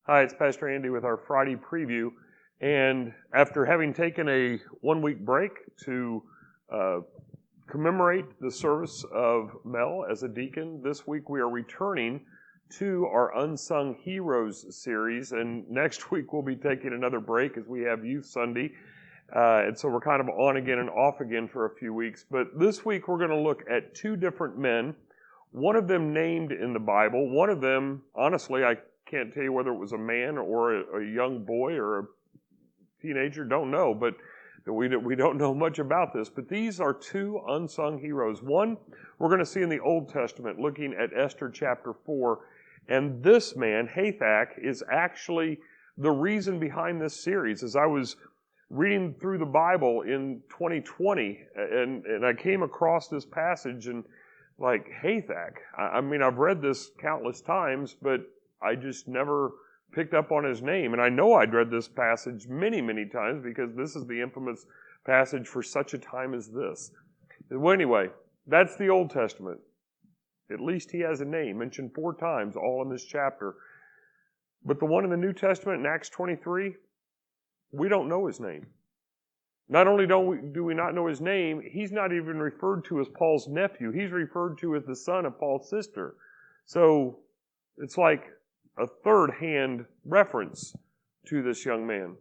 Hi, it's Pastor Andy with our Friday preview. And after having taken a 1-week break to commemorate the service of Mel as a deacon, this week we are returning to our Unsung Heroes series. And next week we'll be taking another break as we have Youth Sunday. And so we're kind of on again and off again for a few weeks. But this week we're going to look at two different men. One of them named in the Bible. One of them, honestly, I can't tell you whether it was a man or a young boy or a teenager, don't know, but we don't know much about this. But these are two unsung heroes. One we're going to see in the Old Testament, looking at Esther chapter 4, and this man, Fairfax, is actually the reason behind this series. As I was reading through the Bible in 2020, and I came across this passage, and like, Fairfax, I mean, I've read this countless times, but I just never picked up on his name. And I know I'd read this passage many, many times because this is the infamous passage for such a time as this. Well, anyway, that's the Old Testament. At least he has a name, mentioned 4 times, all in this chapter. But the one in the New Testament in Acts 23, we don't know his name. Not only do we not know his name, he's not even referred to as Paul's nephew. He's referred to as the son of Paul's sister. So it's like a third-hand reference to this young man.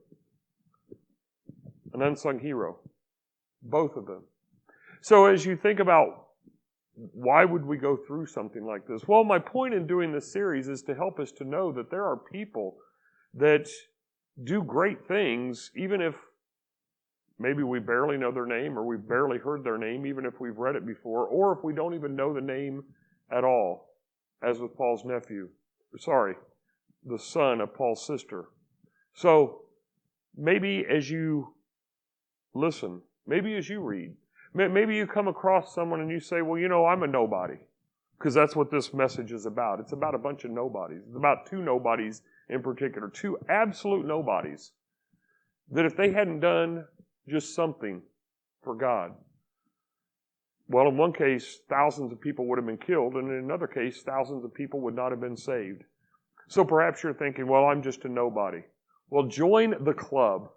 An unsung hero. Both of them. So as you think about why would we go through something like this? Well, my point in doing this series is to help us to know that there are people that do great things, even if maybe we barely know their name or we've barely heard their name, even if we've read it before, or if we don't even know the name at all, as with Paul's nephew. The son of Paul's sister. So maybe as you listen, maybe as you read, maybe you come across someone and you say, well, you know, I'm a nobody. Because that's what this message is about. It's about a bunch of nobodies. It's about 2 nobodies in particular, 2 absolute nobodies, that if they hadn't done just something for God, well, in one case, thousands of people would have been killed, and in another case, thousands of people would not have been saved. So perhaps you're thinking, well, I'm just a nobody. Well, join the club,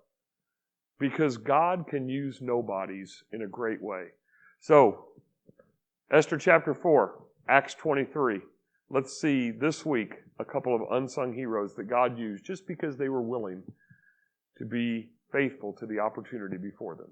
because God can use nobodies in a great way. So, Esther chapter 4, Acts 23. Let's see this week a couple of unsung heroes that God used just because they were willing to be faithful to the opportunity before them.